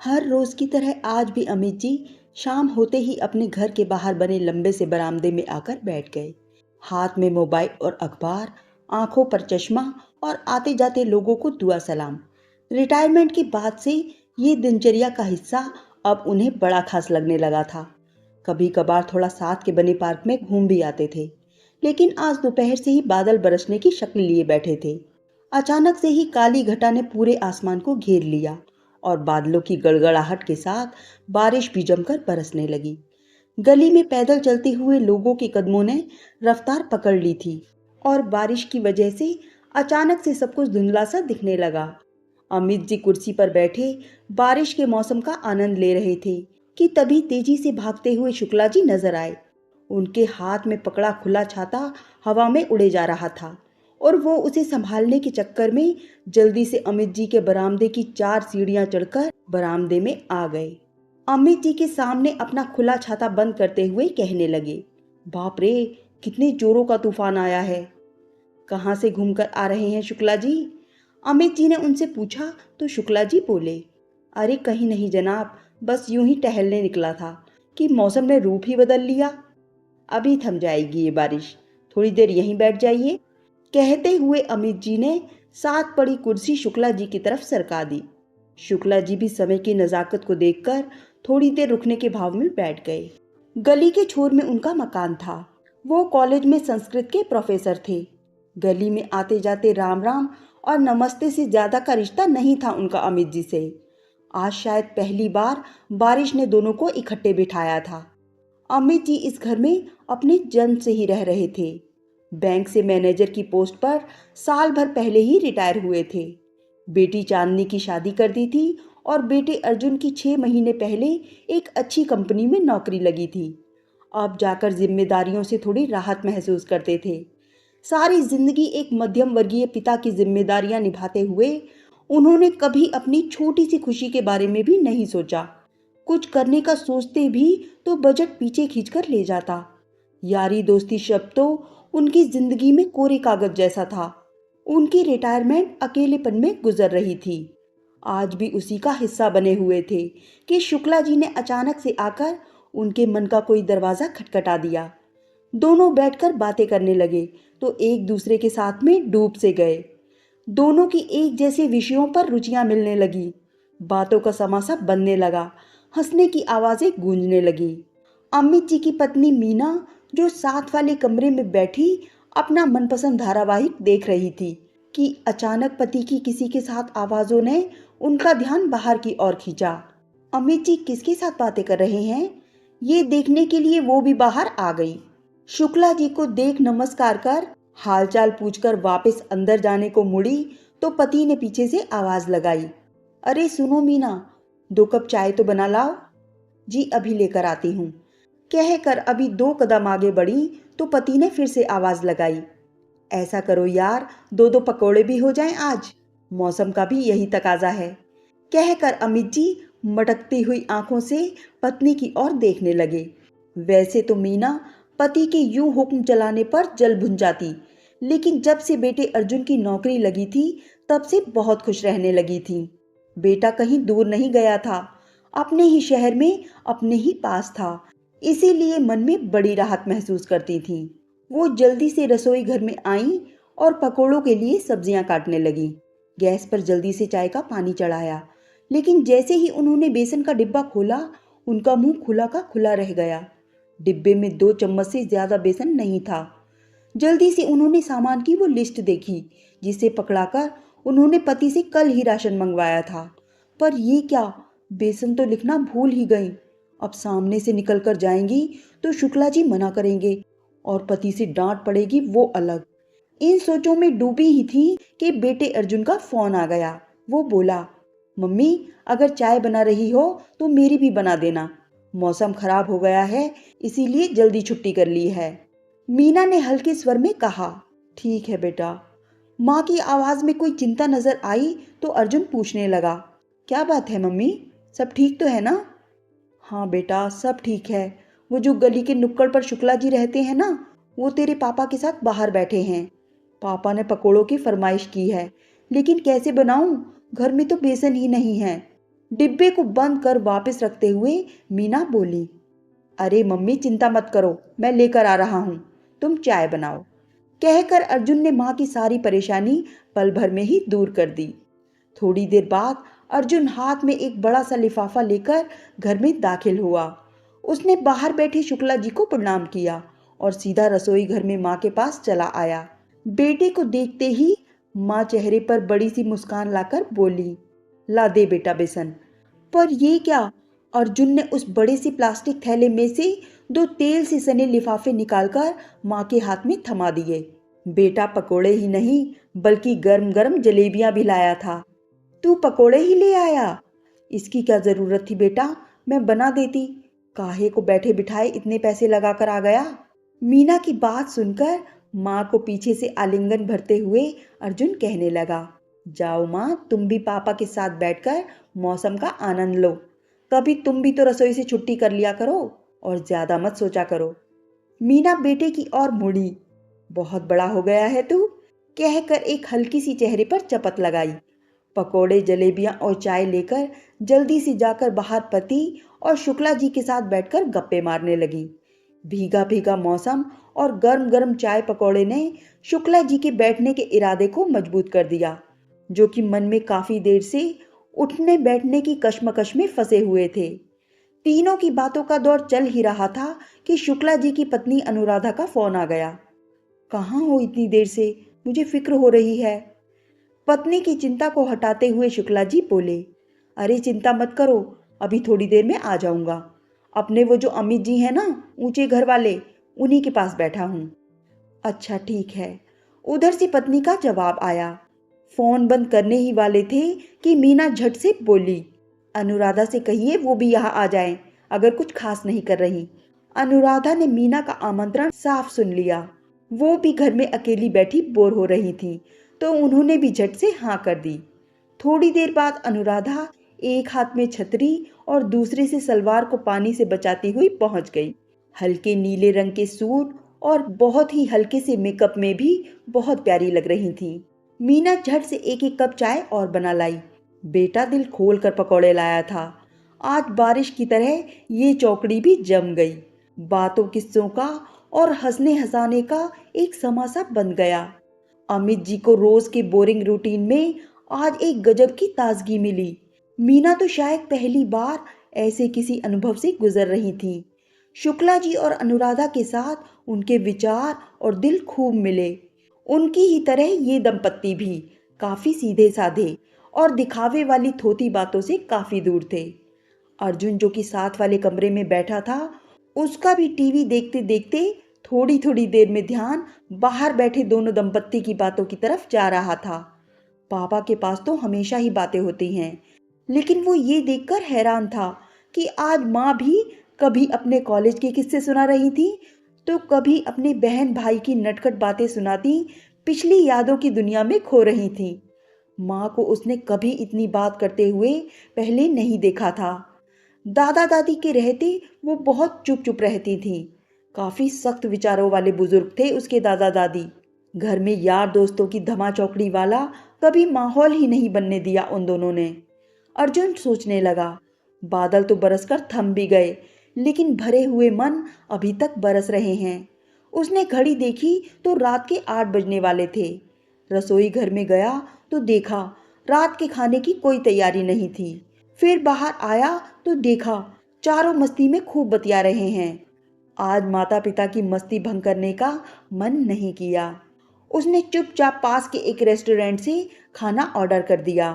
हर रोज की तरह आज भी अमित जी शाम होते ही अपने घर के बाहर बने लंबे से बरामदे में आकर बैठ गए। हाथ में मोबाइल और अखबार, आंखों पर चश्मा और आते जाते लोगों को दुआ सलाम। रिटायरमेंट के बाद से ये दिनचर्या का हिस्सा अब उन्हें बड़ा खास लगने लगा था। कभी कभार थोड़ा साथ के बने पार्क में घूम भी आते थे, लेकिन आज दोपहर से ही बादल बरसने की शक्ल लिए बैठे थे। अचानक से ही काली घटा ने पूरे आसमान को घेर लिया और बादलों की गड़गड़ाहट के साथ बारिश भी जमकर बरसने लगी। गली में पैदल चलते हुए लोगों के कदमों ने रफ्तार पकड़ ली थी और बारिश की वजह से अचानक से सब कुछ धुंधला सा दिखने लगा। अमित जी कुर्सी पर बैठे बारिश के मौसम का आनंद ले रहे थे कि तभी तेजी से भागते हुए शुक्ला जी नजर आए। उनके हाथ में पकड़ा खुला छाता हवा में उड़े जा रहा था और वो उसे संभालने के चक्कर में जल्दी से अमित जी के बरामदे की 4 सीढ़ियां चढ़कर बरामदे में आ गए। अमित जी के सामने अपना खुला छाता बंद करते हुए कहने लगे, बाप रे, कितने जोरों का तूफान आया है। कहाँ से घूमकर आ रहे हैं शुक्ला जी? अमित जी ने उनसे पूछा तो शुक्ला जी बोले, अरे कहीं नहीं जनाब, बस यूं ही टहलने निकला था कि मौसम ने रूप ही बदल लिया। अभी थम जाएगी ये बारिश, थोड़ी देर यहीं बैठ जाइए। कहते हुए अमित जी ने साथ पड़ी कुर्सी शुक्ला जी की तरफ सरका दी। शुक्ला जी भी समय की नजाकत को देखकर थोड़ी देर रुकने के भाव में बैठ गए। गली के छोर में उनका मकान था। वो कॉलेज में संस्कृत के प्रोफेसर थे। गली में आते जाते राम राम और नमस्ते से ज्यादा का रिश्ता नहीं था उनका अमित जी से। आज शायद पहली बार बारिश ने दोनों को इकट्ठे बिठाया था। अमित जी इस घर में अपने जन्म से ही रह रहे थे। बैंक से मैनेजर की पोस्ट पर साल भर पहले ही रिटायर हुए थे। बेटी चांदनी की शादी कर दी थी और बेटे अर्जुन की 6 महीने पहले एक अच्छी कंपनी में नौकरी लगी थी। अब जाकर जिम्मेदारियों से थोड़ी राहत महसूस करते थे। सारी जिंदगी एक मध्यम वर्गीय पिता की जिम्मेदारियां निभाते हुए उन्होंने कभी अपनी छोटी सी खुशी के बारे में भी नहीं सोचा। कुछ करने का सोचते भी तो बजट पीछे खींचकर ले जाता। यारी दोस्ती शब्द तो उनकी जिंदगी में कोरे कागज जैसा था। उनकी रिटायरमेंट अकेलेपन में गुजर रही थी। आज भी उसी का हिस्सा बने हुए थे कि शुक्ला जी ने अचानक से आकर उनके मन का कोई दरवाजा खटखटा दिया। दोनों बैठकर बातें करने लगे तो एक दूसरे के साथ में डूब से गए। दोनों की एक जैसे विषयों पर रुचियां मिलने लगी। बातों का समासा बनने लगा। हंसने की आवाजें गूंजने लगी। अमित जी की पत्नी मीना, जो साथ वाले कमरे में बैठी अपना मनपसंद धारावाहिक देख रही थी, कि अचानक पति की किसी के साथ आवाजों ने उनका ध्यान बाहर की ओर खींचा। अमित जी किसके साथ बातें कर रहे हैं, ये देखने के लिए वो भी बाहर आ गई। शुक्ला जी को देख नमस्कार कर हालचाल पूछकर वापस अंदर जाने को मुड़ी तो पति ने पीछे से आवाज लगाई, अरे सुनो मीना, 2 कप चाय तो बना लाओ। जी अभी लेकर आती हूँ। कहकर अभी 2 कदम आगे बढ़ी तो पति ने फिर से आवाज लगाई, ऐसा करो यार, 2-2 पकोड़े भी हो जाएं आज, मौसम का भी यही तकाजा है। कहकर अमित जी मटकती हुई आंखों से पत्नी की ओर देखने लगे। वैसे तो मीना पति के यूं हुक्म चलाने पर जल भुन जाती, लेकिन जब से बेटे अर्जुन की नौकरी लगी थी तब से बहुत खुश रहने लगी थी। बेटा कहीं दूर नहीं गया था, अपने ही शहर में अपने ही पास था, इसीलिए मन में बड़ी राहत महसूस करती थी। वो जल्दी से रसोई घर में आई और पकोड़ों के लिए सब्जियां काटने लगी। गैस पर जल्दी से चाय का पानी चढ़ाया, लेकिन जैसे ही उन्होंने बेसन का डिब्बा खोला उनका मुंह खुला का खुला रह गया। डिब्बे में 2 चम्मच से ज्यादा बेसन नहीं था। जल्दी से उन्होंने सामान की वो लिस्ट देखी जिसे पकड़ाकर उन्होंने पति से कल ही राशन मंगवाया था। पर ये क्या, बेसन तो लिखना भूल ही गई। अब सामने से निकल कर जाएंगी तो शुक्ला जी मना करेंगे और पति से डांट पड़ेगी, वो अलग। इन सोचों में डूबी ही थी कि बेटे अर्जुन का फोन आ गया। वो बोला, मम्मी अगर चाय बना रही हो तो मेरी भी बना देना, मौसम खराब हो गया है इसीलिए जल्दी छुट्टी कर ली है। मीना ने हल्के स्वर में कहा, ठीक है बेटा। माँ की आवाज में कोई चिंता नजर आई तो अर्जुन पूछने लगा, क्या बात है मम्मी, सब ठीक तो है ना? हाँ बेटा सब ठीक है। वो जो गली के नुक्कड़ पर शुक्ला जी रहते हैं ना, वो तेरे पापा के साथ बाहर बैठे हैं। पापा ने पकोड़ों की फरमाइश की है, लेकिन कैसे बनाऊं, घर में तो बेसन ही नहीं है। डिब्बे को बंद कर वापस रखते हुए मीना बोली, अरे मम्मी चिंता मत करो, मैं लेकर आ रहा हूँ, तुम चाय बनाओ। कहकर अर्जुन ने माँ की सारी परेशानी पल भर में ही दूर कर दी। थोड़ी देर बाद अर्जुन हाथ में एक बड़ा सा लिफाफा लेकर घर में दाखिल हुआ। उसने बाहर बैठी शुक्ला जी को प्रणाम किया और सीधा रसोई घर में माँ के पास चला आया। बेटे को देखते ही माँ चेहरे पर बड़ी सी मुस्कान लाकर बोली, ला दे बेटा बेसन। पर ये क्या? अर्जुन ने उस बड़े सी प्लास्टिक थैले में से दो तेल से सने लिफाफे निकालकर माँ के हाथ में थमा दिए। बेटा पकोड़े ही नहीं बल्कि गरम गरम जलेबियां भी लाया था। तू पकोड़े ही ले आया? इसकी क्या जरूरत थी बेटा, मैं बना देती। काहे को बैठे बिठाए इतने पैसे लगाकर आ गया? मीना की बात सुनकर माँ को पीछे से आलिंगन भरते हुए अर्जुन कहने लगा, जाओ माँ, तुम भी पापा के साथ बैठकर मौसम का आनंद लो। कभी तुम भी तो रसोई से छुट्टी कर लिया करो और ज्यादा मत सोचा करो। मीना बेटे की ओर मुड़ी। बहुत बड़ा हो गया है तू, कहकर एक हल्की सी चेहरे पर चपत लगाई। पकोड़े, जलेबियां और चाय लेकर जल्दी से जाकर बाहर पति और शुक्ला जी के साथ बैठकर गप्पे मारने लगी। भीगा भीगा मौसम और गर्म गर्म चाय पकोड़े ने शुक्ला जी के बैठने के इरादे को मजबूत कर दिया, जो कि मन में काफी देर से उठने बैठने की कश्मकश में फंसे हुए थे। तीनों की बातों का दौर चल ही रहा था कि शुक्ला जी की पत्नी अनुराधा का फोन आ गया। कहाँ हो इतनी देर से, मुझे फिक्र हो रही है। पत्नी की चिंता को हटाते हुए शुक्ला जी बोले, अरे चिंता मत करो, अभी थोड़ी देर में आ जाऊंगा। अपने वो जो अमित जी हैं ना, ऊंचे घर वाले, उन्हीं के पास बैठा हूं। अच्छा ठीक है, उधर से पत्नी का जवाब आया। फोन बंद करने ही वाले थे कि मीना झट से बोली, अनुराधा से कहिए वो भी यहाँ आ जाए अगर कुछ खास नहीं कर रही। अनुराधा ने मीना का आमंत्रण साफ सुन लिया। वो भी घर में अकेली बैठी बोर हो रही थी, तो उन्होंने भी झट से हाँ कर दी। थोड़ी देर बाद अनुराधा एक हाथ में छतरी और दूसरे से सलवार को पानी से बचाती हुई पहुंच गई। हल्के नीले रंग के सूट और बहुत ही हल्के से मेकअप में भी बहुत प्यारी लग रही थी। मीना झट से एक एक कप चाय और बना लाई। बेटा दिल खोल कर पकौड़े लाया था। आज बारिश की तरह ये चौकड़ी भी जम गई। बातों किस्सों का और हंसने हंसाने का एक समासा बन गया। अमित जी को रोज के बोरिंग रूटीन में आज एक गजब की ताजगी मिली। मीना तो शायद पहली बार ऐसे किसी अनुभव से गुजर रही थी। शुक्ला जी और अनुराधा के साथ उनके विचार और दिल खूब मिले। उनकी ही तरह ये दंपत्ति भी काफी सीधे साधे और दिखावे वाली थोती बातों से काफी दूर थे। अर्जुन जो कि साथ वाले कमरे में बैठा था, उसका भी टीवी देखते देखते थोड़ी थोड़ी देर में ध्यान बाहर बैठे दोनों दंपत्ति की बातों की तरफ जा रहा था। पापा के पास तो हमेशा ही बातें होती हैं, लेकिन वो ये देखकर हैरान था कि आज माँ भी कभी अपने कॉलेज के किस्से सुना रही थी, तो कभी अपने बहन भाई की नटखट बातें सुनाती पिछली यादों की दुनिया में खो रही थी। माँ को उसने कभी इतनी बात करते हुए पहले नहीं देखा था। दादा दादी के रहते वो बहुत चुप चुप रहती थी। काफी सख्त विचारों वाले बुजुर्ग थे उसके दादा दादी। घर में यार दोस्तों की धमा चौकड़ी वाला कभी माहौल ही नहीं बनने दिया उन दोनों ने। अर्जुन सोचने लगा, बादल तो बरसकर थम भी गए, लेकिन भरे हुए मन अभी तक बरस रहे हैं। उसने घड़ी देखी तो रात के 8 बजने वाले थे। रसोई घर में गया तो देखा रात के खाने की कोई तैयारी नहीं थी। फिर बाहर आया तो देखा चारों मस्ती में खूब बतिया रहे हैं। आज माता पिता की मस्ती भंग करने का मन नहीं किया। उसने चुपचाप पास के एक रेस्टोरेंट से खाना ऑर्डर कर दिया।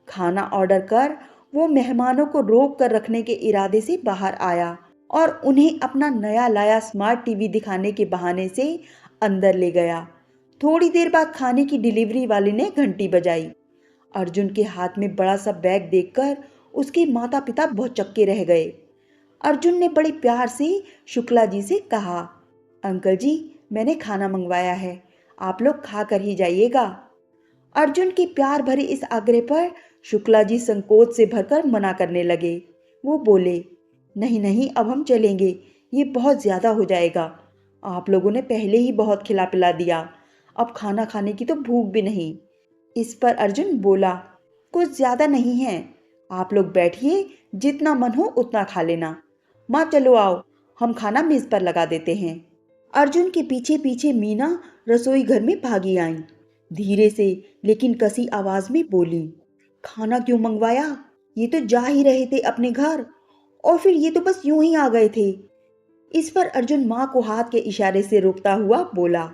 खाना ऑर्डर कर वो मेहमानों को रोक कर रखने के इरादे से बाहर आया और उन्हें अपना नया लाया स्मार्ट टीवी दिखाने के बहाने से अंदर ले गया। थोड़ी देर बाद खाने की डिलीवरी वाले ने घंटी बजाई। अर्जुन के हाथ में बड़ा सा बैग देखकर उसके माता पिता बहुत चक्के रह गए। अर्जुन ने बड़े प्यार से शुक्ला जी से कहा, अंकल जी मैंने खाना मंगवाया है, आप लोग खा कर ही जाइएगा। अर्जुन के प्यार भरे इस आग्रह पर शुक्ला जी संकोच से भरकर मना करने लगे। वो बोले, नहीं नहीं अब हम चलेंगे, ये बहुत ज्यादा हो जाएगा। आप लोगों ने पहले ही बहुत खिला पिला दिया, अब खाना खाने की तो भूख भी नहीं। इस पर अर्जुन बोला, कुछ ज्यादा नहीं है, आप लोग बैठिए, जितना मन हो उतना खा लेना। माँ चलो आओ, हम खाना मेज पर लगा देते हैं। अर्जुन के पीछे पीछे मीना रसोई घर में भागी आई। धीरे से लेकिन कसी आवाज में बोली, खाना क्यों मंगवाया? ये तो जा ही रहे थे अपने घर, और फिर ये तो बस यूं ही आ गए थे। इस पर अर्जुन माँ को हाथ के इशारे से रोकता हुआ बोला,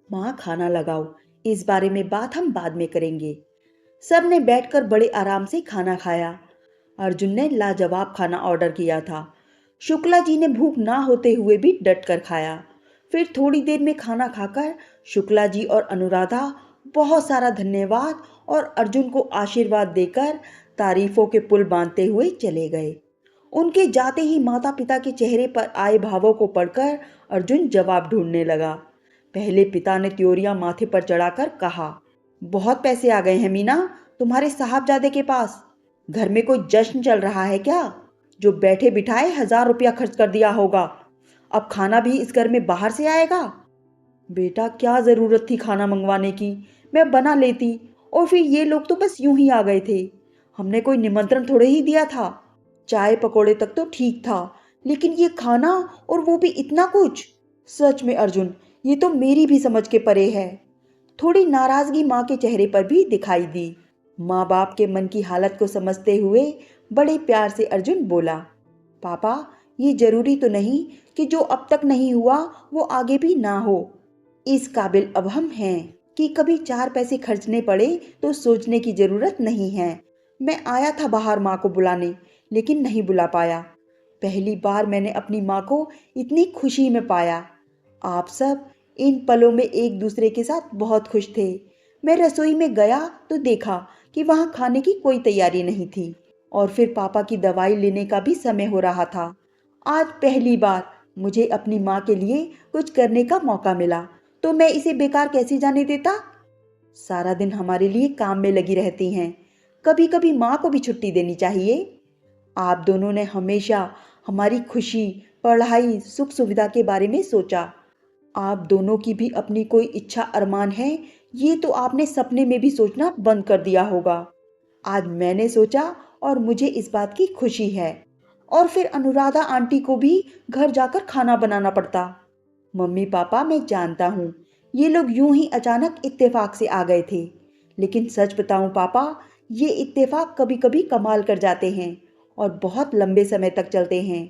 माँ खाना लगाओ, इस बारे में बात हम बाद में करेंगे। सब ने बैठकर बड़े आराम से खाना खाया। अर्जुन ने लाजवाब खाना ऑर्डर किया था। शुक्ला जी ने भूख ना होते हुए भी डट कर खाया। फिर थोड़ी देर में खाना खाकर शुक्ला जी और अनुराधा बहुत सारा धन्यवाद और अर्जुन को आशीर्वाद देकर तारीफों के पुल बांधते हुए चले गए। उनके जाते ही माता पिता के चेहरे पर आए भावों को पढ़कर अर्जुन जवाब ढूंढने लगा। पहले पिता ने त्योरियां माथे पर चढ़ाकर कहा, बहुत पैसे आ गए हैं मीना तुम्हारे साहबजादे के पास। घर में कोई जश्न चल रहा है क्या? जो बैठे बिठाए 1,000 रुपया खर्च कर दिया होगा। अब खाना भी इस घर में बाहर से आएगा? बेटा क्या जरूरत थी खाना मंगवाने की, मैं बना लेती। और फिर ये लोग तो बस यूं ही आ गए थे, हमने कोई निमंत्रण थोड़े ही दिया था। चाय पकौड़े तक तो ठीक था, लेकिन ये खाना, और वो भी इतना कुछ। सच में अर्जुन, ये तो मेरी भी समझ के परे है। थोड़ी नाराजगी माँ के चेहरे पर भी दिखाई दी। माँ बाप के मन की हालत को समझते हुए बड़े प्यार से अर्जुन बोला, पापा ये जरूरी तो नहीं कि जो अब तक नहीं हुआ वो आगे भी ना हो। इस काबिल अब हम हैं कि कभी 4 पैसे खर्चने पड़े तो सोचने की जरूरत नहीं है। मैं आया था बाहर माँ को बुलाने, लेकिन नहीं बुला पाया। पहली बार मैंने अपनी माँ को इतनी खुशी में पाया। आप सब इन पलों में एक दूसरे के साथ बहुत खुश थे। मैं रसोई में गया तो देखा कि वहां खाने की कोई तैयारी नहीं थी, और फिर पापा की दवाई लेने का भी समय हो रहा था। आज पहली बार मुझे अपनी माँ के लिए कुछ करने का मौका मिला, तो मैं इसे बेकार कैसे जाने देता। सारा दिन हमारे लिए काम में लगी रहती हैं, कभी कभी माँ को भी छुट्टी देनी चाहिए। आप दोनों ने हमेशा हमारी खुशी, पढ़ाई, सुख सुविधा के बारे में सोचा। आप दोनों की भी अपनी कोई इच्छा अरमान है, ये तो आपने सपने में भी सोचना बंद कर दिया होगा। आज मैंने सोचा और मुझे इस बात की खुशी है। और फिर अनुराधा आंटी को भी घर जाकर खाना बनाना पड़ता। मम्मी पापा मैं जानता हूँ ये लोग यूं ही अचानक इत्तेफाक से आ गए थे, लेकिन सच बताऊं पापा, ये इत्तेफाक कभी कभी कमाल कर जाते हैं और बहुत लंबे समय तक चलते हैं।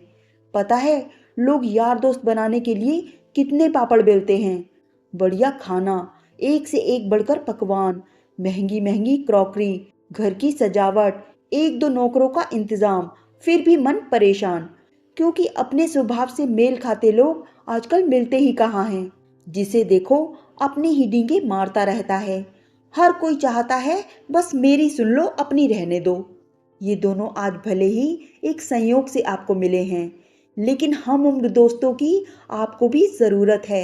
पता है लोग यार दोस्त बनाने के लिए कितने पापड़ बेलते हैं। बढ़िया खाना, एक से एक बढ़कर पकवान, महंगी महंगी क्रॉकरी, घर की सजावट, एक दो नौकरों का इंतजाम, फिर भी मन परेशान, क्योंकि अपने स्वभाव से मेल खाते लोग आजकल मिलते ही कहाँ हैं। जिसे देखो अपनी ही डींगे मारता रहता है। हर कोई चाहता है बस मेरी सुन लो, अपनी रहने दो। ये दोनों आज भले ही एक संयोग से आपको मिले हैं, लेकिन हम उम्र दोस्तों की आपको भी ज़रूरत है।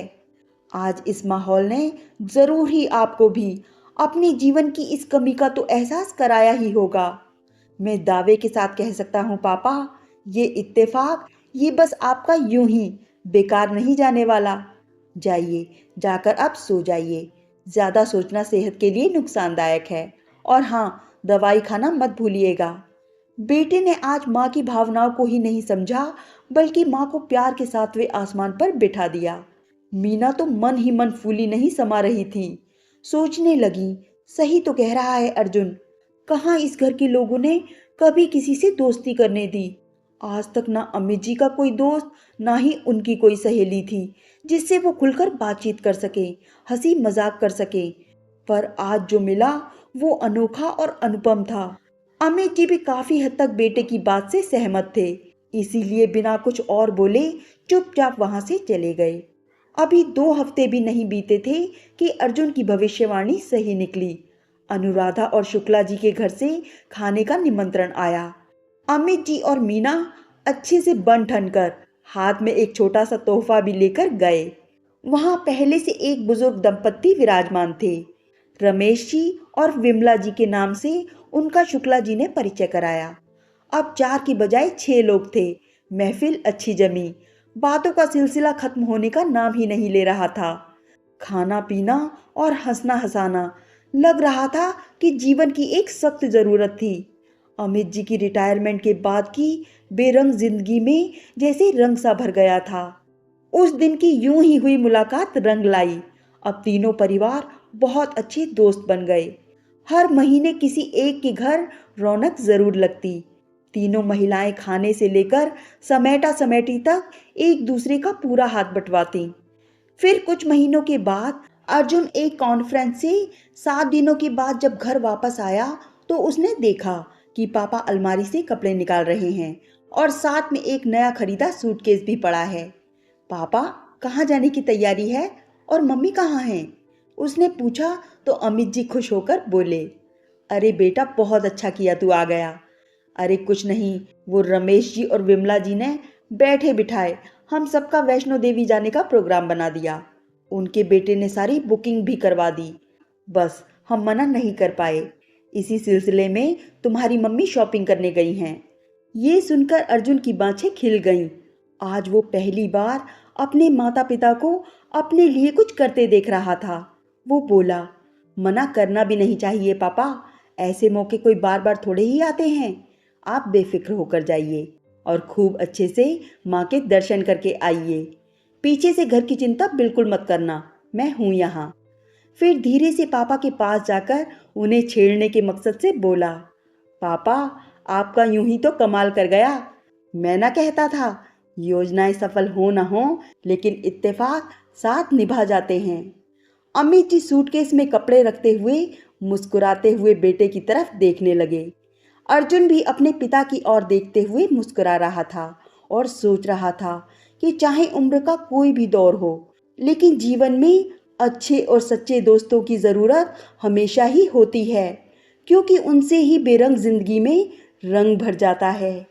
आज इस माहौल ने ज़रूर ही आपको भी अपने जीवन की इस कमी का तो एहसास कराया ही होगा। मैं दावे के साथ कह सकता हूँ पापा, ये इत्तेफाक, ये बस आपका यूं ही बेकार नहीं जाने वाला। जाइए, जाकर अब सो जाइए। ज़्यादा सोचना सेहत के लिए नुकसानदायक है। और हाँ, दवाई खाना मत भूलिएगा। बेटे ने आज माँ की भावनाओं को ही नहीं समझा, बल्कि माँ को प्यार के 7वें आसमान पर बिठा दिया। मीना तो मन ही मन फूली नहीं समा रही थी। सोचने लगी, सही तो कह रहा है अर्जुन, कहाँ इस घर के लोगों ने कभी किसी से दोस्ती करने दी। आज तक ना अमित जी का कोई दोस्त, ना ही उनकी कोई सहेली थी जिससे वो खुलकर बातचीत कर सके, हंसी मजाक कर सके। पर आज जो मिला वो अनोखा और अनुपम था। अमित जी भी काफी हद तक बेटे की बात से सहमत थे, इसीलिए बिना कुछ और बोले चुपचाप वहां से चले गए। अभी 2 हफ्ते भी नहीं बीते थे कि अर्जुन की भविष्यवाणी सही निकली। अनुराधा और शुक्ला जी के घर से खाने का निमंत्रण आया। अमित जी और मीना अच्छे से बन ठन कर हाथ में एक छोटा सा तोहफा भी लेकर गए। वहां पहले से एक बुजुर्ग दंपत्ति विराजमान थे। रमेश जी और विमला जी के नाम से उनका शुक्ला जी ने परिचय कराया। अब 4 की बजाय 6 लोग थे। महफिल अच्छी जमी। बातों का सिलसिला खत्म होने का नाम ही नहीं ले रहा था। खाना पीना और हंसना हंसाना लग रहा था कि जीवन की एक सख्त जरूरत थी। अमित जी की रिटायरमेंट के बाद की बेरंग जिंदगी में जैसे रंग सा भर गया था। उस दिन की यूं ही हुई मुलाकात रंग लाई। अब तीनों परिवार बहुत अच्छे दोस्त बन गए। हर महीने किसी एक के घर रौनक जरूर लगती। तीनों महिलाएं खाने से लेकर समेटा समेटी तक एक दूसरे का पूरा हाथ बंटवाती। फिर कुछ महीनों के बाद अर्जुन एक कॉन्फ्रेंस से 7 दिनों के बाद जब घर वापस आया तो उसने देखा कि पापा अलमारी से कपड़े निकाल रहे हैं और साथ में एक नया खरीदा सूटकेस भी पड़ा है। पापा, कहाँ जाने की तैयारी है और मम्मी कहाँ हैं? उसने पूछा तो अमित जी खुश होकर बोले, अरे बेटा, बहुत अच्छा किया तू आ गया। अरे कुछ नहीं, वो रमेश जी और विमला जी ने बैठे बिठाए हम सबका वैष्णो देवी जाने का प्रोग्राम बना दिया। उनके बेटे ने सारी बुकिंग भी करवा दी, बस हम मना नहीं कर पाए। इसी सिलसिले में तुम्हारी मम्मी शॉपिंग करने गई हैं। ये सुनकर अर्जुन की बाँछें खिल गईं। आज वो पहली बार अपने माता पिता को अपने लिए कुछ करते देख रहा था। वो बोला, मना करना भी नहीं चाहिए पापा, ऐसे मौके कोई बार बार थोड़े ही आते हैं। आप बेफिक्र होकर जाइए और खूब अच्छे से माँ के दर्शन करके आइए। पीछे से घर की चिंता बिल्कुल मत करना, मैं हूँ यहाँ। फिर धीरे से पापा के पास जाकर उन्हें छेड़ने के मकसद से बोला, पापा, आपका यूं ही तो कमाल कर गया। मैं ना कहता था, योजनाएं सफल हो ना हो लेकिन इत्तेफाक साथ निभा जाते हैं। अमित जी सूटकेस में कपड़े रखते हुए मुस्कुराते हुए बेटे की तरफ देखने लगे। अर्जुन भी अपने पिता की ओर देखते हुए मुस्कुरा रहा था और सोच रहा था कि चाहे उम्र का कोई भी दौर हो, लेकिन जीवन में अच्छे और सच्चे दोस्तों की ज़रूरत हमेशा ही होती है, क्योंकि उनसे ही बेरंग जिंदगी में रंग भर जाता है।